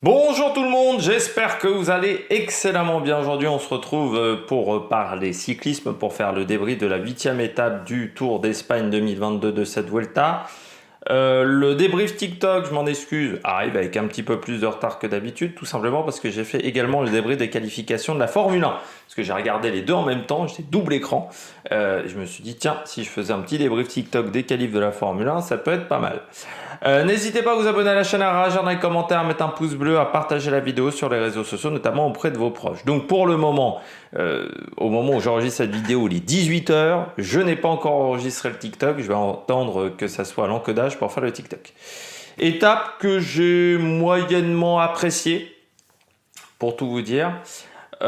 Bonjour tout le monde, j'espère que vous allez excellemment bien. Aujourd'hui, on se retrouve pour parler cyclisme, pour faire le débrief de la 8e étape du Tour d'Espagne 2022 de cette Vuelta. Le débrief TikTok, je m'en excuse, arrive avec un petit peu plus de retard que d'habitude, tout simplement parce que j'ai fait également le débrief des qualifications de la Formule 1. Parce que j'ai regardé les deux en même temps, j'étais double écran. Je me suis dit, tiens, si je faisais un petit débrief TikTok des qualifs de la Formule 1, ça peut être pas mal. N'hésitez pas à vous abonner à la chaîne, à réagir dans les commentaires, à mettre un pouce bleu, à partager la vidéo sur les réseaux sociaux, notamment auprès de vos proches. Donc pour le moment, au moment où j'enregistre cette vidéo, il est 18h, je n'ai pas encore enregistré le TikTok, je vais attendre que ça soit l'encodage pour faire le TikTok. Étape que j'ai moyennement appréciée, pour tout vous dire. Voilà,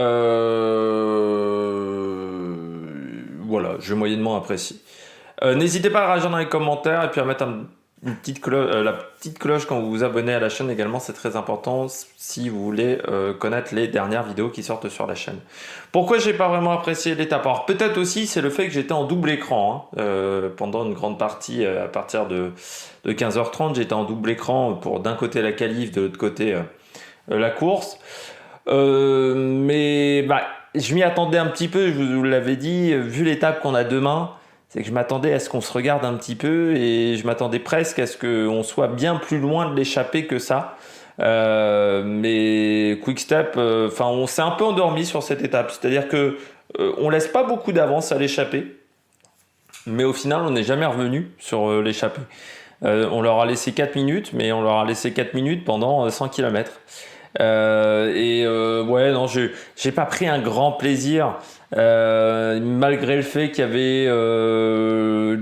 j'ai moyennement apprécié. N'hésitez pas à réagir dans les commentaires et puis à mettre la petite cloche quand vous vous abonnez à la chaîne également, c'est très important si vous voulez connaître les dernières vidéos qui sortent sur la chaîne. Pourquoi j'ai pas vraiment apprécié l'étape? Alors peut-être aussi c'est le fait que j'étais en double écran pendant une grande partie à partir de 15h30, j'étais en double écran pour d'un côté la qualif, de l'autre côté la course. Mais je m'y attendais un petit peu, je vous l'avais dit, vu l'étape qu'on a demain. C'est que je m'attendais à ce qu'on se regarde un petit peu et je m'attendais presque à ce qu'on soit bien plus loin de l'échappée que ça. Mais Quick-Step, on s'est un peu endormi sur cette étape. C'est-à-dire que on laisse pas beaucoup d'avance à l'échappée, mais au final, on n'est jamais revenu sur l'échappée. On leur a laissé 4 minutes, mais on leur a laissé 4 minutes pendant 100 km. Ouais, non, j'ai pas pris un grand plaisir. Malgré le fait qu'il y avait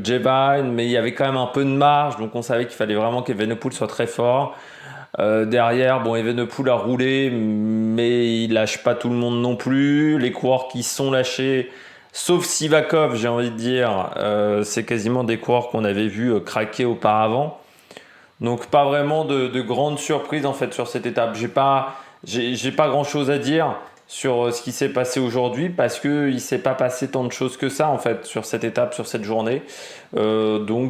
Jevine, mais il y avait quand même un peu de marge, donc on savait qu'il fallait vraiment qu'Evenepoel soit très fort. Derrière, bon, Evenepoel a roulé, mais il lâche pas tout le monde non plus. Les coureurs qui sont lâchés, sauf Sivakov, j'ai envie de dire, c'est quasiment des coureurs qu'on avait vus craquer auparavant. Donc pas vraiment de grandes surprises en fait sur cette étape. J'ai pas grand chose à dire sur ce qui s'est passé aujourd'hui parce que il s'est pas passé tant de choses que ça en fait sur cette étape, sur cette journée. Voilà,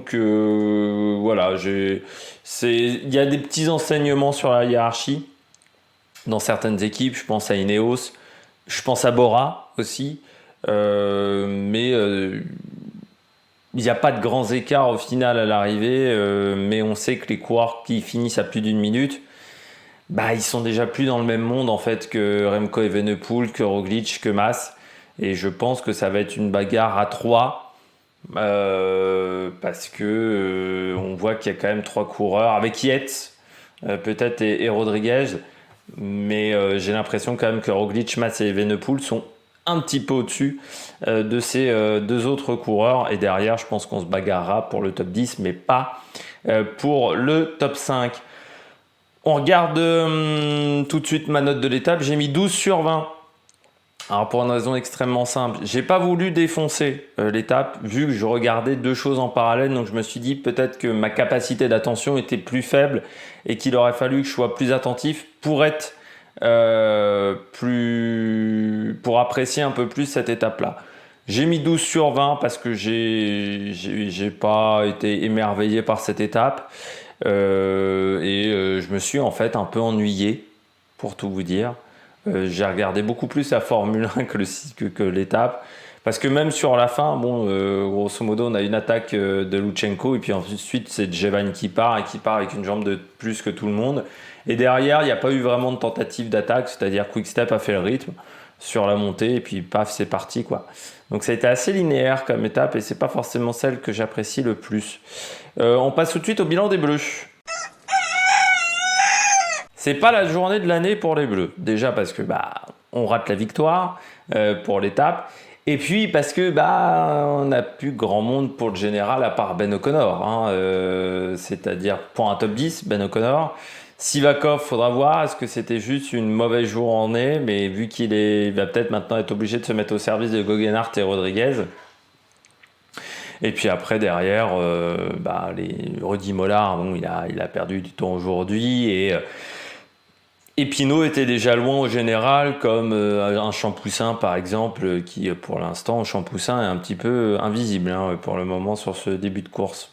il y a des petits enseignements sur la hiérarchie dans certaines équipes. Je pense à Ineos, je pense à Bora aussi, mais il n'y a pas de grands écarts au final à l'arrivée, mais on sait que les coureurs qui finissent à plus d'une minute, ils sont déjà plus dans le même monde en fait que Remco Evenepoel, que Roglic, que Mas. Et je pense que ça va être une bagarre à 3 parce que on voit qu'il y a quand même 3 coureurs avec Yates, peut-être et Rodriguez, mais j'ai l'impression quand même que Roglic, Mas et Evenepoel sont un petit peu au-dessus de ces deux autres coureurs. Et derrière, je pense qu'on se bagarrera pour le top 10, mais pas pour le top 5. On regarde tout de suite ma note de l'étape. J'ai mis 12 sur 20. Alors pour une raison extrêmement simple, j'ai pas voulu défoncer l'étape vu que je regardais deux choses en parallèle, donc je me suis dit peut-être que ma capacité d'attention était plus faible et qu'il aurait fallu que je sois plus attentif pour être pour apprécier un peu plus cette étape-là. J'ai mis 12 sur 20 parce que j'ai pas été émerveillé par cette étape je me suis en fait un peu ennuyé pour tout vous dire. J'ai regardé beaucoup plus la Formule 1 que l'étape parce que même sur la fin, grosso modo on a une attaque de Lutsenko et puis ensuite c'est Jevine qui part avec une jambe de plus que tout le monde. Et derrière, il n'y a pas eu vraiment de tentative d'attaque, c'est-à-dire Quick-Step a fait le rythme sur la montée et puis paf, c'est parti quoi. Donc ça a été assez linéaire comme étape et c'est pas forcément celle que j'apprécie le plus. On passe tout de suite au bilan des Bleus. C'est pas la journée de l'année pour les Bleus. Déjà parce que on rate la victoire pour l'étape. Et puis parce que on n'a plus grand monde pour le général à part Ben O'Connor. C'est-à-dire pour un top 10, Ben O'Connor. Sivakov, faudra voir, est-ce que c'était juste une mauvaise journée, mais vu il va peut-être maintenant être obligé de se mettre au service de Geoghegan et Rodriguez. Et puis après derrière, Rudy Mollard, il a perdu du temps aujourd'hui et Pinot était déjà loin au général, comme un Champoussin par exemple, qui pour l'instant, Champoussin est un petit peu invisible pour le moment sur ce début de course.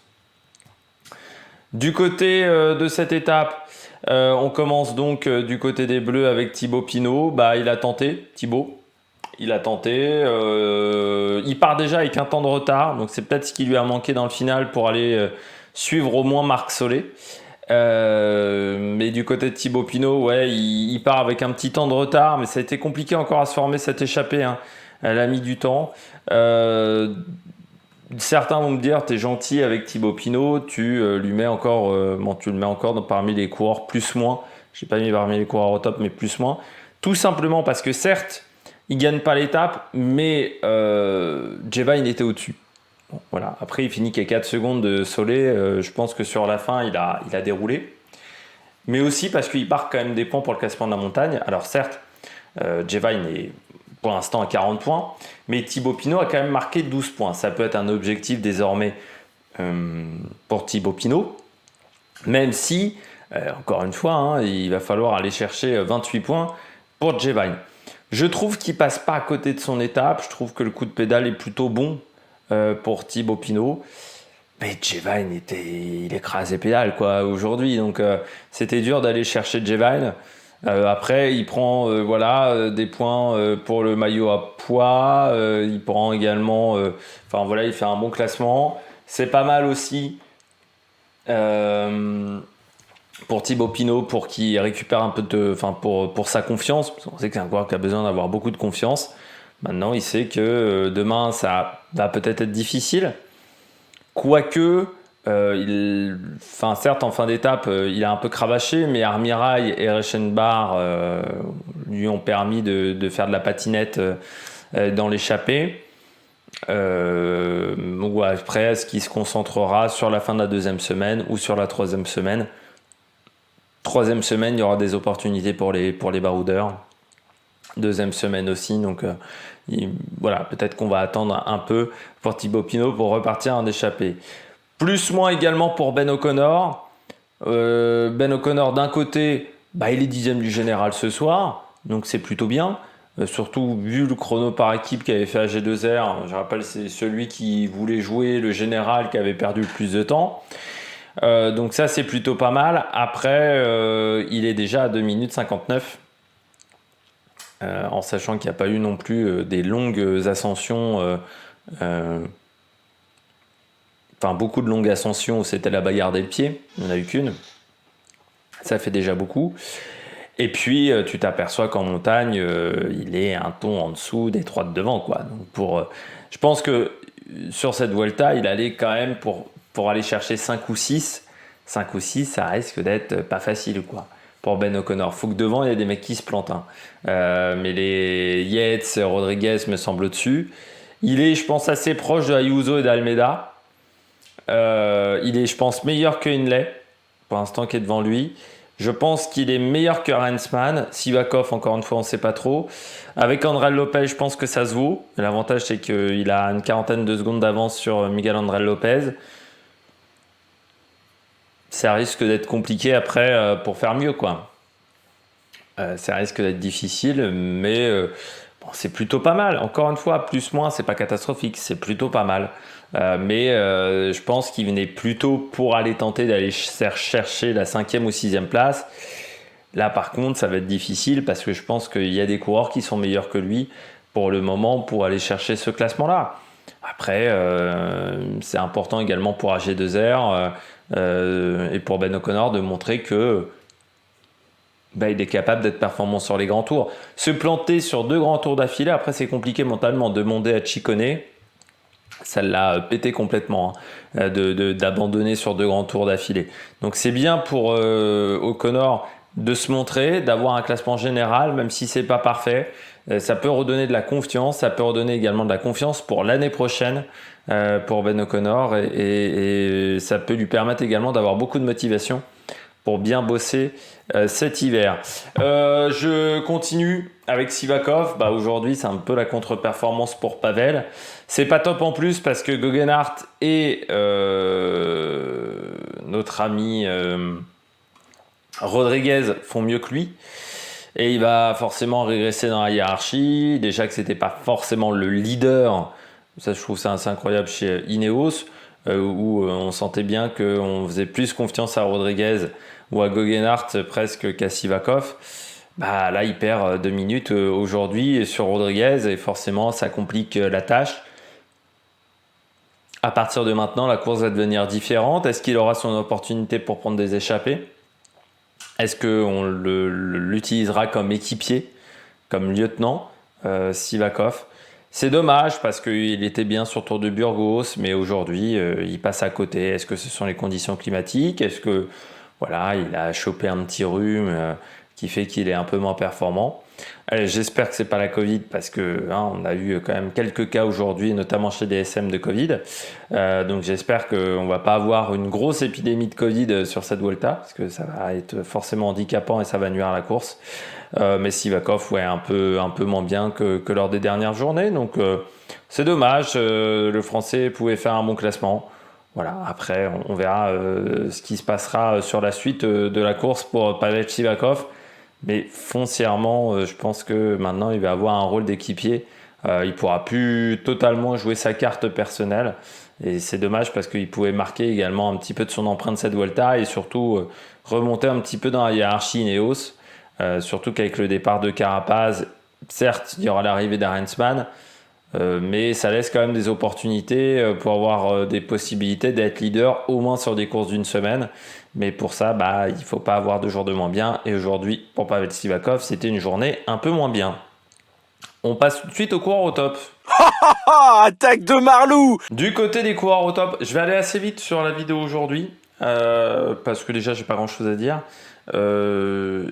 Du côté de cette étape, On commence donc du côté des Bleus avec Thibaut Pinot. Bah, il a tenté, Thibaut. Il a tenté. Il part déjà avec un temps de retard. Donc c'est peut-être ce qui lui a manqué dans le final pour aller suivre au moins Marc Solé. Mais du côté de Thibaut Pinot, ouais, il part avec un petit temps de retard. Mais ça a été compliqué encore à se former cette échappée, hein. Elle a mis du temps. Certains vont me dire, t'es gentil avec Thibaut Pinot, tu lui mets encore, tu le mets encore parmi les coureurs plus-moins. J'ai pas mis parmi les coureurs au top, mais plus-moins. Tout simplement parce que certes, il gagne pas l'étape, mais Jeva, il était au-dessus. Bon, voilà. Après, il finit qu'à 4 secondes de Solé. Je pense que sur la fin, il a déroulé. Mais aussi parce qu'il part quand même des points pour le classement de la montagne. Alors certes, Jeva, il est pour l'instant à 40 points, mais Thibaut Pinot a quand même marqué 12 points. Ça peut être un objectif désormais pour Thibaut Pinot, même si, encore une fois, hein, il va falloir aller chercher 28 points pour Jeva. Je trouve qu'il passe pas à côté de son étape. Je trouve que le coup de pédale est plutôt bon pour Thibaut Pinot. Mais Jeva, il écrase les pédales quoi, aujourd'hui. Donc c'était dur d'aller chercher Jeva. Après, il prend des points pour le maillot à poids. Il prend également... il fait un bon classement. C'est pas mal aussi pour Thibaut Pinot pour qu'il récupère un peu pour sa confiance. Parce qu'on sait que c'est un coureur qui a besoin d'avoir beaucoup de confiance. Maintenant, il sait que demain, ça va peut-être être difficile. Quoique... certes en fin d'étape il a un peu cravaché, mais Armirail et Reichenbach lui ont permis de faire de la patinette dans l'échappée. Après, est-ce qu'il se concentrera sur la fin de la deuxième semaine ou sur la troisième semaine? Troisième semaine, il y aura des opportunités pour les baroudeurs. Deuxième semaine aussi, donc peut-être qu'on va attendre un peu pour Thibaut Pinot pour repartir en échappée. Plus-moins également pour Ben O'Connor. Ben O'Connor, d'un côté, il est 10e du général ce soir, donc c'est plutôt bien. Surtout vu le chrono par équipe qu'avait fait AG2R. Je rappelle, c'est celui qui voulait jouer le général qui avait perdu le plus de temps. Donc ça, c'est plutôt pas mal. Après, il est déjà à 2 minutes 59. En sachant qu'il n'y a pas eu non plus des longues ascensions... beaucoup de longues ascensions où c'était la bagarre des pieds, il n'y en a eu qu'une. Ça fait déjà beaucoup. Et puis, tu t'aperçois qu'en montagne, il est un ton en dessous des 3 de devant, quoi. Donc je pense que sur cette Vuelta, il allait quand même pour aller chercher 5 ou 6. 5 ou 6, ça risque d'être pas facile, quoi. Pour Ben O'Connor. Faut que devant, il y ait des mecs qui se plantent. Hein. Mais les Yates, Rodriguez me semble au-dessus. Il est, je pense, assez proche de Ayuso et d'Almeida. Il est, je pense, meilleur que Hindley, pour l'instant, qui est devant lui. Je pense qu'il est meilleur que Rensman. Sivakov, encore une fois, on ne sait pas trop. Avec André Lopez, je pense que ça se vaut. L'avantage, c'est qu'il a une quarantaine de secondes d'avance sur Miguel André Lopez. Ça risque d'être compliqué après pour faire mieux, quoi. Ça risque d'être difficile, mais c'est plutôt pas mal. Encore une fois, plus-moins, c'est pas catastrophique, c'est plutôt pas mal. Mais je pense qu'il venait plutôt pour aller tenter d'aller chercher la 5e ou 6e place. Là, par contre, ça va être difficile parce que je pense qu'il y a des coureurs qui sont meilleurs que lui pour le moment pour aller chercher ce classement-là. Après, c'est important également pour AG2R et pour Ben O'Connor de montrer que il est capable d'être performant sur les grands tours. Se planter sur 2 grands tours d'affilée, après c'est compliqué mentalement. Demander à Ciccone, ça l'a pété complètement, hein, d'abandonner sur 2 grands tours d'affilée. Donc c'est bien pour O'Connor de se montrer, d'avoir un classement général, même si c'est pas parfait. Ça peut redonner de la confiance, ça peut redonner également de la confiance pour l'année prochaine pour Ben O'Connor et ça peut lui permettre également d'avoir beaucoup de motivation pour bien bosser cet hiver. Je continue avec Sivakov. Aujourd'hui, c'est un peu la contre-performance pour Pavel. C'est pas top en plus parce que Guggenhardt et notre ami Rodriguez font mieux que lui. Et il va forcément régresser dans la hiérarchie. Déjà que c'était pas forcément le leader. Ça, je trouve ça assez incroyable chez Ineos, où on sentait bien qu'on faisait plus confiance à Rodriguez ou à Goggenhardt presque qu'à Sivakov. Bah, là, il perd 2 minutes aujourd'hui sur Rodriguez et forcément, ça complique la tâche. À partir de maintenant, la course va devenir différente. Est-ce qu'il aura son opportunité pour prendre des échappées? Est-ce qu'on l'utilisera comme équipier, comme lieutenant, Sivakov? C'est dommage parce qu'il était bien sur Tour de Burgos, mais aujourd'hui, il passe à côté. Est-ce que ce sont les conditions climatiques? Est-ce que voilà, il a chopé un petit rhume qui fait qu'il est un peu moins performant? Allez, j'espère que c'est pas la Covid parce que on a eu quand même quelques cas aujourd'hui, notamment chez DSM de Covid. Donc j'espère qu'on va pas avoir une grosse épidémie de Covid sur cette Vuelta parce que ça va être forcément handicapant et ça va nuire à la course. Mais Sivakov, ouais, un peu moins bien que lors des dernières journées. Donc c'est dommage. Le Français pouvait faire un bon classement. Voilà. Après, on verra ce qui se passera sur la suite de la course pour Pavel Sivakov. Mais foncièrement, je pense que maintenant, il va avoir un rôle d'équipier. Il pourra plus totalement jouer sa carte personnelle. Et c'est dommage parce qu'il pouvait marquer également un petit peu de son empreinte cette Vuelta et surtout remonter un petit peu dans la hiérarchie Ineos. Surtout qu'avec le départ de Carapaz, certes, il y aura l'arrivée d'Arensman, mais ça laisse quand même des opportunités pour avoir des possibilités d'être leader au moins sur des courses d'une semaine. Mais pour ça, il ne faut pas avoir 2 jours de moins bien. Et aujourd'hui, pour Pavel Sivakov, c'était une journée un peu moins bien. On passe tout de suite aux coureurs au top. Attaque de Marlou! Du côté des coureurs au top, je vais aller assez vite sur la vidéo aujourd'hui. Parce que déjà, j'ai pas grand-chose à dire.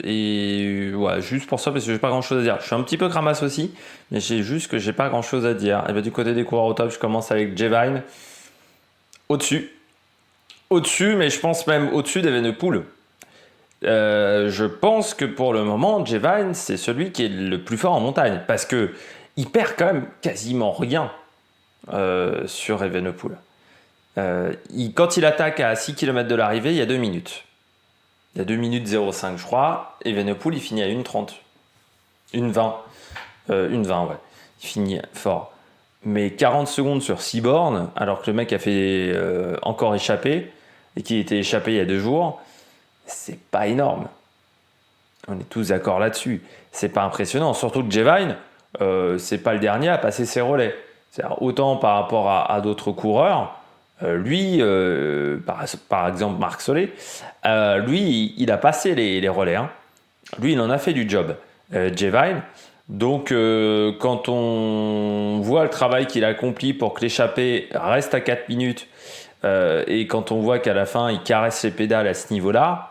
Et ouais, juste pour ça, parce que j'ai pas grand-chose à dire. Je suis un petit peu cramasse aussi, mais j'ai juste que j'ai pas grand-chose à dire. Et du côté des coureurs au top, je commence avec Jevine. Au-dessus, mais je pense même au-dessus d'Evenepoel. Je pense que pour le moment, Jevine, c'est celui qui est le plus fort en montagne. Parce que il perd quand même quasiment rien sur Evenepoel. Quand il attaque à 6 km de l'arrivée, il y a 2 minutes. Il y a 2 minutes 05, je crois. Evenepoel, il finit à 1,30. 1,20. 1,20, ouais. Il finit fort. Mais 40 secondes sur 6 bornes, alors que le mec a fait encore échapper, et qui était échappé il y a 2 jours, c'est pas énorme. On est tous d'accord là-dessus. C'est pas impressionnant. Surtout que Jevine, c'est pas le dernier à passer ses relais. C'est-à-dire, autant par rapport à d'autres coureurs, lui, par exemple Marc Solé, lui, il a passé les relais. Hein. Lui, il en a fait du job. Jevine. Donc, quand on voit le travail qu'il a accompli pour que l'échappée reste à 4 minutes, et quand on voit qu'à la fin, il caresse les pédales à ce niveau-là,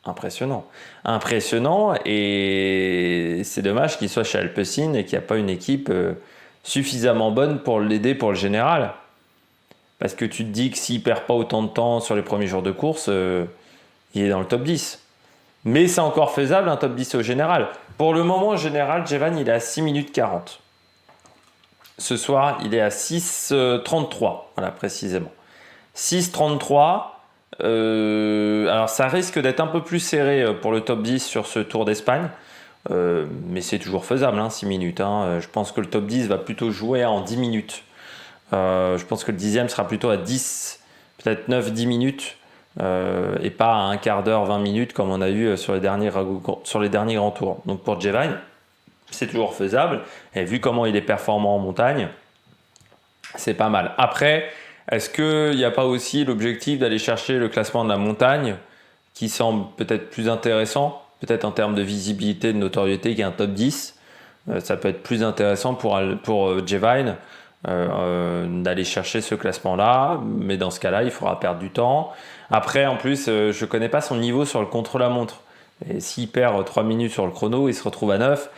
impressionnant. Impressionnant, et c'est dommage qu'il soit chez Alpecin et qu'il n'y a pas une équipe suffisamment bonne pour l'aider pour le général. Parce que tu te dis que s'il ne perd pas autant de temps sur les premiers jours de course, il est dans le top 10. Mais c'est encore faisable un top 10 au général. Pour le moment, au général, Jevine, il est à 6 minutes 40. Ce soir, il est à 6,33, voilà, précisément. 6,33. Alors, ça risque d'être un peu plus serré pour le top 10 sur ce Tour d'Espagne. Mais c'est toujours faisable, 6 minutes. Je pense que le top 10 va plutôt jouer en 10 minutes. Je pense que le 10e sera plutôt à 10, peut-être 9-10 minutes. Et pas à un quart d'heure, 20 minutes comme on a eu sur les derniers grands tours. Donc pour Jevine, c'est toujours faisable. Et vu comment il est performant en montagne, c'est pas mal. Après, est-ce qu'il n'y a pas aussi l'objectif d'aller chercher le classement de la montagne qui semble peut-être plus intéressant, peut-être en termes de visibilité, de notoriété qu'un top 10 ça peut être plus intéressant pour Jevine d'aller chercher ce classement-là. Mais dans ce cas-là, il faudra perdre du temps. Après, en plus, je ne connais pas son niveau sur le contre-la-montre. Et s'il perd 3 minutes sur le chrono, il se retrouve à 9.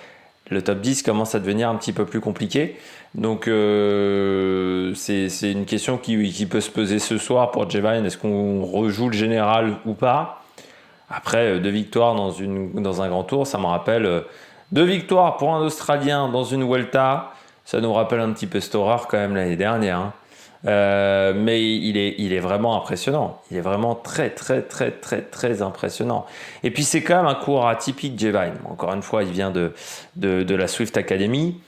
Le top 10 commence à devenir un petit peu plus compliqué. Donc, c'est une question qui peut se poser ce soir pour Jevine. Est-ce qu'on rejoue le général ou pas? Après, 2 victoires dans un grand tour, ça me rappelle 2 victoires pour un Australien dans une Vuelta. Ça nous rappelle un petit peu Storer quand même l'année dernière. Mais il est vraiment impressionnant. Il est vraiment très, très, très, très, très impressionnant. Et puis, c'est quand même un coureur atypique, Jevine. Encore une fois, il vient de la Swift Academy.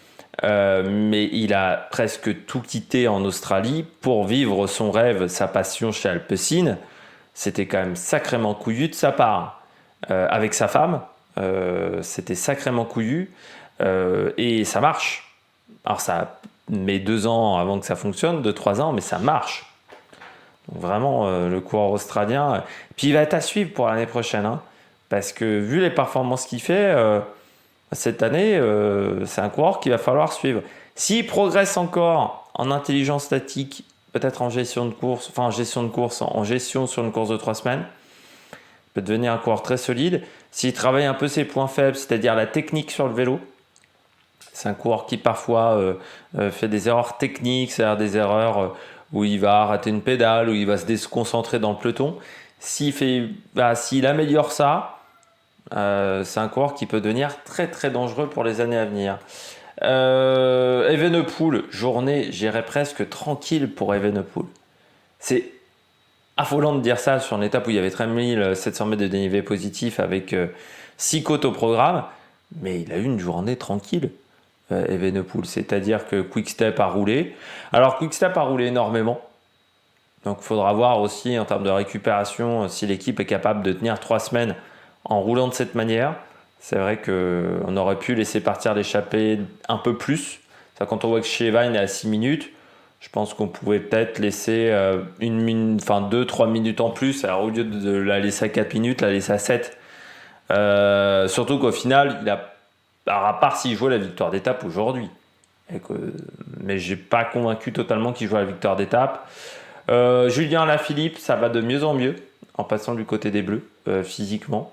Mais il a presque tout quitté en Australie pour vivre son rêve, sa passion chez Alpecin. c'était quand même sacrément couillu de sa part. Avec sa femme, c'était sacrément couillu et ça marche. Alors ça met 2 ans avant que ça fonctionne, 2-3 ans, mais ça marche. Donc vraiment, le coureur australien. Puis il va être à suivre pour l'année prochaine, hein, parce que vu les performances qu'il fait cette année, c'est un coureur qu'il va falloir suivre. S'il progresse encore en intelligence statique, peut-être en gestion de course, enfin en gestion de course, en gestion sur une course de 3 semaines, il peut devenir un coureur très solide. S'il travaille un peu ses points faibles, c'est-à-dire la technique sur le vélo, c'est un coureur qui parfois fait des erreurs techniques, c'est-à-dire des erreurs où il va rater une pédale, où il va se déconcentrer dans le peloton. S'il améliore ça, c'est un coureur qui peut devenir très très dangereux pour les années à venir. Evenepoel, journée, j'irais presque tranquille pour Evenepoel. C'est affolant de dire ça sur une étape où il y avait 13 700 mètres de dénivelé positif avec 6 côtes au programme, mais il a eu une journée tranquille, Evenepoel. C'est-à-dire que Quick-Step a roulé. Alors Quick-Step a roulé énormément, donc il faudra voir aussi en termes de récupération si l'équipe est capable de tenir 3 semaines en roulant de cette manière. C'est vrai qu'on aurait pu laisser partir l'échappée un peu plus. Quand on voit que Shevine est à 6 minutes, je pense qu'on pouvait peut-être laisser 2-3 minutes en plus. Alors au lieu de la laisser à 4 minutes, la laisser à 7. Surtout qu'au final, à part s'il jouait la victoire d'étape aujourd'hui. Mais je n'ai pas convaincu totalement qu'il jouait la victoire d'étape. Julien Alaphilippe, ça va de mieux en mieux en passant du côté des Bleus. Physiquement,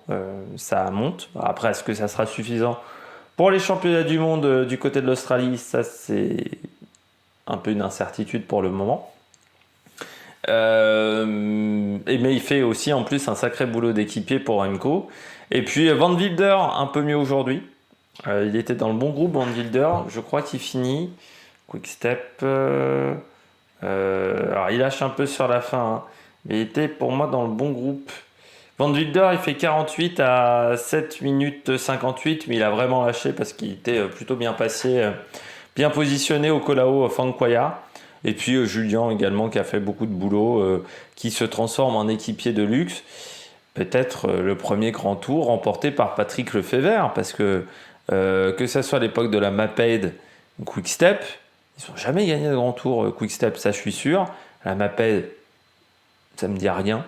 ça monte. Après, est-ce que ça sera suffisant pour les championnats du monde du côté de l'Australie? Ça, c'est un peu une incertitude pour le moment. Mais il fait aussi en plus un sacré boulot d'équipier pour Remco. Et puis Van Wilder, un peu mieux aujourd'hui. Il était dans le bon groupe, Van Wilder. Je crois qu'il finit. Quick Step. Alors il lâche un peu sur la fin, hein, mais il était pour moi dans le bon groupe. Van Wilder, il fait 48 à 7 minutes 58, mais il a vraiment lâché parce qu'il était plutôt bien passé, bien positionné au Colao Fanquaya. Et puis Julien également qui a fait beaucoup de boulot, qui se transforme en équipier de luxe. Peut-être le premier grand tour remporté par Patrick Lefebvre, parce que ça soit à l'époque de la Maped ou Quick Step, ils n'ont jamais gagné de grand tour Quick Step, ça je suis sûr. La Maped, ça me dit rien.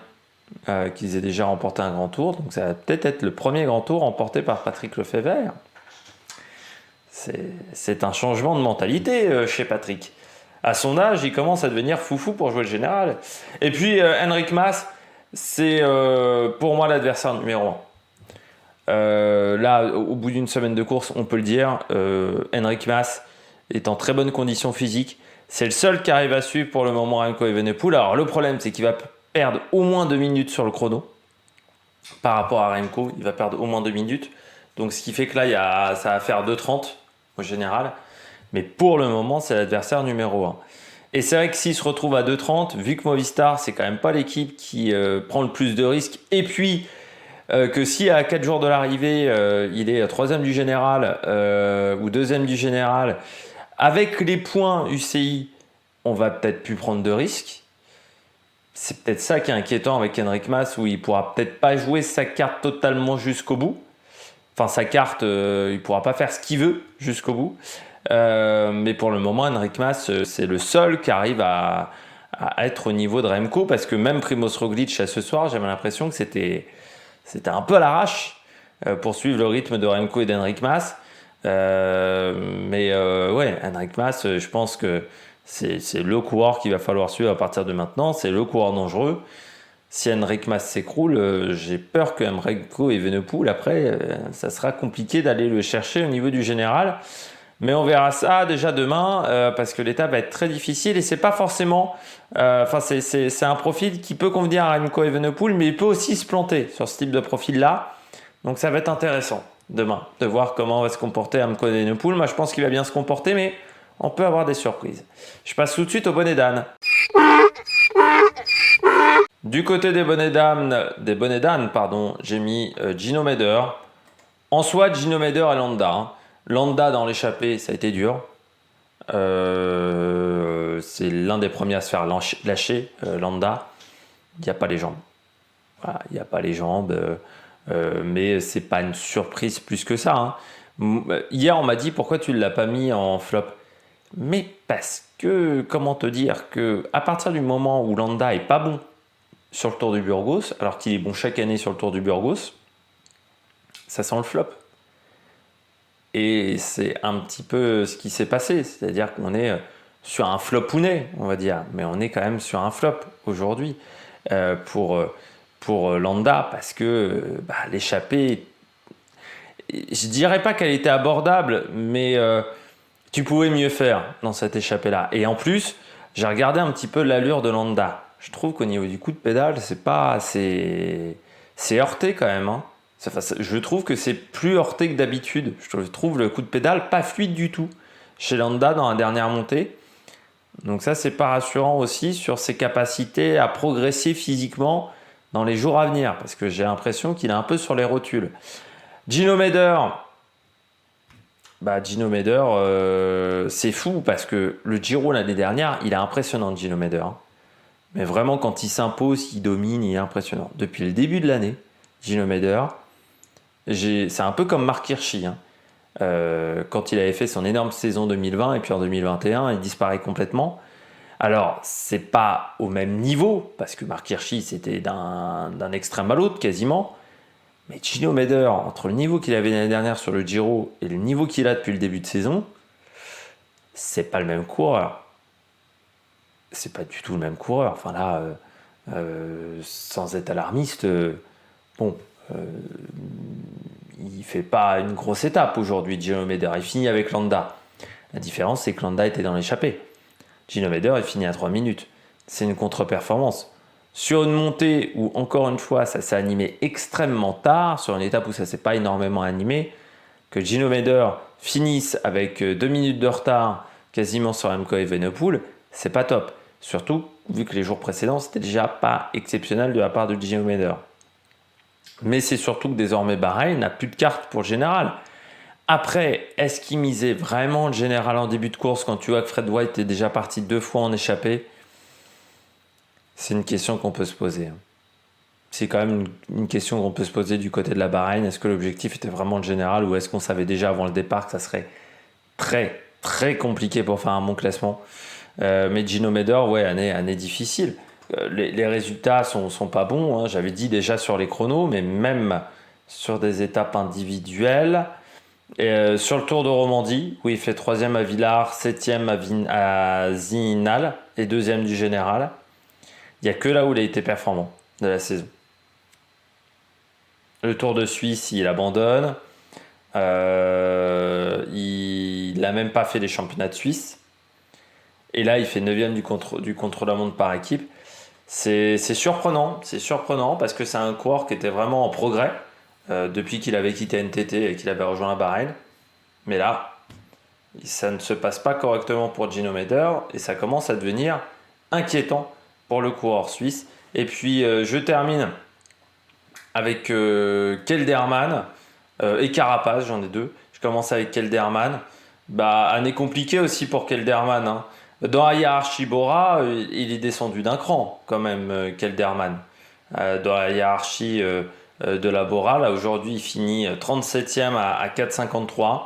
Qu'ils aient déjà remporté un grand tour, donc ça va peut-être être le premier grand tour remporté par Patrick Lefebvre. C'est un changement de mentalité chez Patrick. À son âge, il commence à devenir foufou pour jouer le général. Et puis Enric Mas, c'est pour moi l'adversaire numéro 1. Là, au bout d'une semaine de course, on peut le dire, Enric Mas est en très bonne condition physique. C'est le seul qui arrive à suivre pour le moment Remco Evenepoel. Alors le problème, c'est qu'il va perdre au moins 2 minutes sur le chrono par rapport à Remco. Il va perdre au moins 2 minutes. Donc ce qui fait que là, ça va faire 2,30 au général. Mais pour le moment, c'est l'adversaire numéro 1. Et c'est vrai que s'il se retrouve à 2,30, vu que Movistar, c'est quand même pas l'équipe qui prend le plus de risques. Et puis que si à 4 jours de l'arrivée, il est 3e du général ou 2e du général, avec les points UCI, on va peut-être plus prendre de risques. C'est peut-être ça qui est inquiétant avec Enric Mas, où il pourra peut-être pas jouer sa carte totalement jusqu'au bout. Enfin, sa carte, il pourra pas faire ce qu'il veut jusqu'au bout. Mais pour le moment, Enric Mas, c'est le seul qui arrive à être au niveau de Remco, parce que même Primoz Roglic ce soir, j'avais l'impression que c'était un peu à l'arrache pour suivre le rythme de Remco et d'Enric Mas. Ouais, Enric Mas, je pense que c'est le coureur qu'il va falloir suivre à partir de maintenant. C'est le coureur dangereux. Si Enric Mas s'écroule, j'ai peur que Remco Evenepoel, après, ça sera compliqué d'aller le chercher au niveau du général. Mais on verra ça déjà demain, parce que l'étape va être très difficile et c'est pas forcément... c'est un profil qui peut convenir à Remco Evenepoel, mais il peut aussi se planter sur ce type de profil-là. Donc ça va être intéressant demain de voir comment va se comporter Remco Evenepoel. Moi, je pense qu'il va bien se comporter, mais on peut avoir des surprises. Je passe tout de suite au bonnet d'âne. Du côté des bonnets d'âne, j'ai mis Gino Mäder. En soi, Gino Mäder et Landa. Hein. Landa dans l'échappée, ça a été dur. C'est l'un des premiers à se faire lâcher, Landa. Il n'y a pas les jambes. Voilà, il n'y a pas les jambes, mais c'est pas une surprise plus que ça, hein. Hier, on m'a dit pourquoi tu ne l'as pas mis en flop. Mais parce que, comment te dire, que à partir du moment où Landa est pas bon sur le Tour du Burgos, alors qu'il est bon chaque année sur le Tour du Burgos, ça sent le flop. Et c'est un petit peu ce qui s'est passé, c'est-à-dire qu'on est sur un flopounet, on va dire, mais on est quand même sur un flop aujourd'hui pour Landa, parce que l'échappée, je dirais pas qu'elle était abordable, mais tu pouvais mieux faire dans cette échappée-là. Et en plus, j'ai regardé un petit peu l'allure de Landa. Je trouve qu'au niveau du coup de pédale, c'est heurté quand même, hein. Je trouve que c'est plus heurté que d'habitude. Je trouve le coup de pédale pas fluide du tout chez Landa dans la dernière montée. Donc ça, c'est pas rassurant aussi sur ses capacités à progresser physiquement dans les jours à venir, parce que j'ai l'impression qu'il est un peu sur les rotules. Gino Meder, c'est fou parce que le Giro l'année dernière, il est impressionnant, Gino Meder, hein. Mais vraiment, quand il s'impose, il domine, il est impressionnant. Depuis le début de l'année, Gino Meder, c'est un peu comme Marc Hirschi, hein. Quand il avait fait son énorme saison 2020 et puis en 2021, il disparaît complètement. Alors, c'est pas au même niveau, parce que Marc Hirschi, c'était d'un extrême à l'autre quasiment. Mais Gino Meder, entre le niveau qu'il avait l'année dernière sur le Giro et le niveau qu'il a depuis le début de saison, c'est pas le même coureur. C'est pas du tout le même coureur. Enfin là, sans être alarmiste, bon, il fait pas une grosse étape aujourd'hui, Gino Meder. Il finit avec Landa. La différence, c'est que Landa était dans l'échappée. Gino Meder, il finit à 3 minutes. C'est une contre-performance. Sur une montée où, encore une fois, ça s'est animé extrêmement tard, sur une étape où ça s'est pas énormément animé, que Gino Meder finisse avec 2 minutes de retard quasiment sur Remco Evenepoel, c'est pas top. Surtout vu que les jours précédents, c'était déjà pas exceptionnel de la part de Gino Meder. Mais c'est surtout que désormais Bahreïn n'a plus de carte pour le général. Après, est-ce qu'il misait vraiment le général en début de course quand tu vois que Fred White est déjà parti 2 fois en échappée? C'est une question qu'on peut se poser. C'est quand même une question qu'on peut se poser du côté de la Bahreïn. Est-ce que l'objectif était vraiment le général ou est-ce qu'on savait déjà avant le départ que ça serait très très compliqué pour faire un bon classement? Mais Gino Meder, ouais, année difficile. Les résultats sont pas bons, hein. J'avais dit déjà sur les chronos, mais même sur des étapes individuelles. Sur le Tour de Romandie, où il fait 3e à Villars, 7e à Zinal et 2e du général. Il n'y a que là où il a été performant de la saison. Le Tour de Suisse, il abandonne. Il n'a même pas fait les championnats de Suisse. Et là, il fait 9e du contre-la-montre par équipe. C'est surprenant parce que c'est un coureur qui était vraiment en progrès depuis qu'il avait quitté NTT et qu'il avait rejoint la Bahreïn. Mais là, ça ne se passe pas correctement pour Gino Meder et ça commence à devenir inquiétant pour le coureur suisse. Et puis, je termine avec Kelderman et Carapaz, j'en ai deux. Je commence avec Kelderman. Année compliquée aussi pour Kelderman, hein. Dans la hiérarchie Bora, il est descendu d'un cran quand même, Kelderman. Dans la hiérarchie de la Bora, là aujourd'hui il finit 37e à 4,53.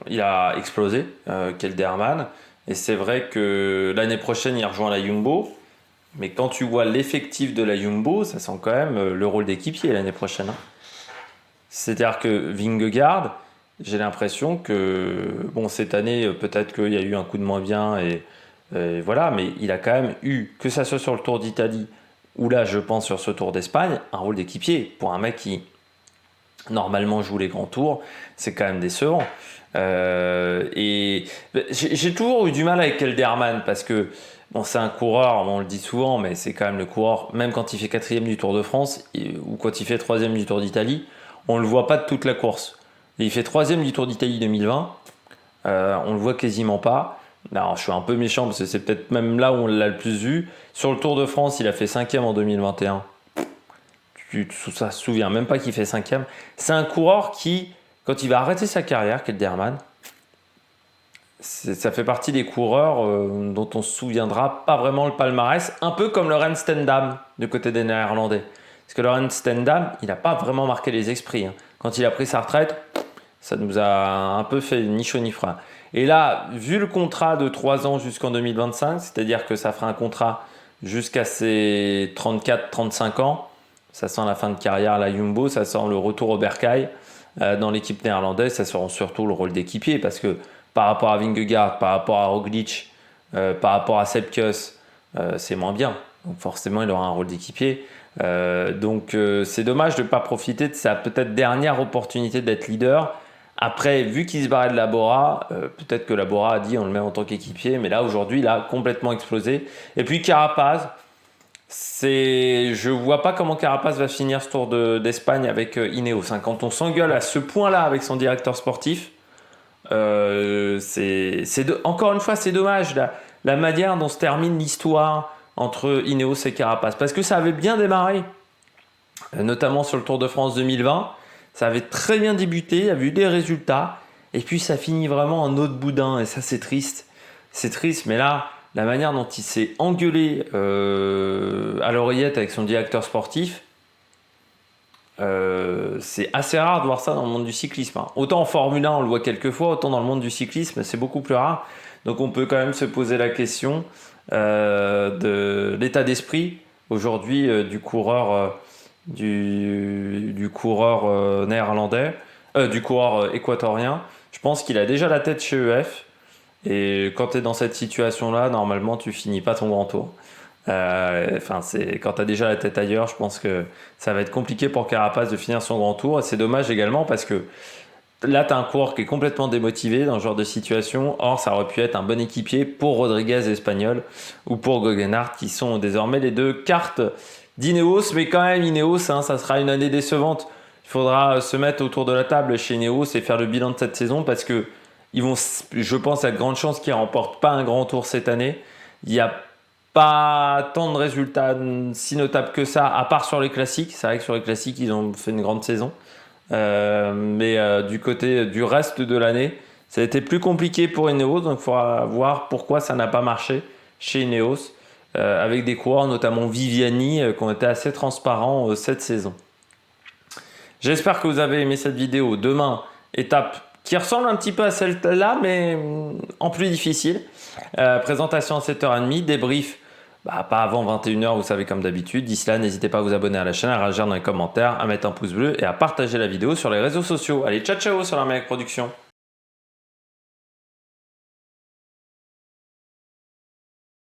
Il a explosé, Kelderman. Et c'est vrai que l'année prochaine il rejoint la Jumbo. Mais quand tu vois l'effectif de la Jumbo, ça sent quand même le rôle d'équipier l'année prochaine, hein. C'est-à-dire que Vingegaard, j'ai l'impression que, bon, cette année, peut-être qu'il y a eu un coup de moins bien, et voilà, mais il a quand même eu, que ça soit sur le Tour d'Italie, ou là, je pense sur ce Tour d'Espagne, un rôle d'équipier. Pour un mec qui, normalement, joue les grands tours, c'est quand même décevant. Et j'ai toujours eu du mal avec Kelderman, parce que, bon, c'est un coureur, on le dit souvent, mais c'est quand même le coureur, même quand il fait 4e du Tour de France, ou quand il fait 3e du Tour d'Italie, on ne le voit pas de toute la course. Et il fait 3e du Tour d'Italie 2020, on le voit quasiment pas. Alors, je suis un peu méchant parce que c'est peut-être même là où on l'a le plus vu. Sur le Tour de France, il a fait 5e en 2021. Tu te souviens même pas qu'il fait 5e. C'est un coureur qui, quand il va arrêter sa carrière, Kelderman, ça fait partie des coureurs dont on se souviendra pas vraiment le palmarès, un peu comme le Rens Ten Dam du côté des Néerlandais. Parce que Laurent Stendhal, il n'a pas vraiment marqué les esprits. Hein. Quand il a pris sa retraite, ça nous a un peu fait ni chaud ni froid. Et là, vu le contrat de 3 ans jusqu'en 2025, c'est-à-dire que ça fera un contrat jusqu'à ses 34-35 ans, ça sent la fin de carrière à la Jumbo, ça sent le retour au Bercail dans l'équipe néerlandaise, ça sera surtout le rôle d'équipier parce que par rapport à Vingegaard, par rapport à Roglic, par rapport à Sepp Kuss, c'est moins bien. Donc forcément, il aura un rôle d'équipier. Donc c'est dommage de ne pas profiter de sa peut-être dernière opportunité d'être leader. Après, vu qu'il se barrait de la Bora, peut-être que la Bora a dit on le met en tant qu'équipier, mais là aujourd'hui il a complètement explosé. Et puis Carapaz, je vois pas comment Carapaz va finir ce Tour d'Espagne avec Ineos. Hein. Quand on s'engueule à ce point-là avec son directeur sportif, encore une fois c'est dommage la manière dont se termine l'histoire entre Ineos et Carapaz. Parce que ça avait bien démarré, notamment sur le Tour de France 2020. Ça avait très bien débuté, il y avait eu des résultats. Et puis ça finit vraiment en eau de boudin. Et ça, c'est triste. C'est triste, mais là, la manière dont il s'est engueulé à l'oreillette avec son directeur sportif, c'est assez rare de voir ça dans le monde du cyclisme. Hein. Autant en Formule 1, on le voit quelques fois, autant dans le monde du cyclisme, c'est beaucoup plus rare. Donc on peut quand même se poser la question de l'état d'esprit aujourd'hui du coureur néerlandais, du coureur équatorien. Je pense qu'il a déjà la tête chez EF. Et quand tu es dans cette situation-là, normalement, tu finis pas ton grand tour. Quand tu as déjà la tête ailleurs, je pense que ça va être compliqué pour Carapaz de finir son grand tour. Et c'est dommage également parce que là, tu as un coureur qui est complètement démotivé dans ce genre de situation. Or, ça aurait pu être un bon équipier pour Rodriguez Espagnol ou pour Geoghenaert, qui sont désormais les deux cartes d'Ineos. Mais quand même, Ineos, hein, ça sera une année décevante. Il faudra se mettre autour de la table chez Ineos et faire le bilan de cette saison parce que ils vont, je pense, à de grandes chances qu'ils ne remportent pas un grand tour cette année. Il n'y a pas tant de résultats si notables que ça, à part sur les classiques. C'est vrai que sur les classiques, ils ont fait une grande saison. Mais du côté du reste de l'année, ça a été plus compliqué pour Ineos. Donc il faudra voir pourquoi ça n'a pas marché chez Ineos. Avec des coureurs, notamment Viviani, qui ont été assez transparents cette saison. J'espère que vous avez aimé cette vidéo. Demain, étape qui ressemble un petit peu à celle-là, mais en plus difficile. Présentation à 7h30, débrief pas avant 21h, vous savez, comme d'habitude. D'ici là, n'hésitez pas à vous abonner à la chaîne, à réagir dans les commentaires, à mettre un pouce bleu et à partager la vidéo sur les réseaux sociaux. Allez, ciao ciao sur la Meilleure Production.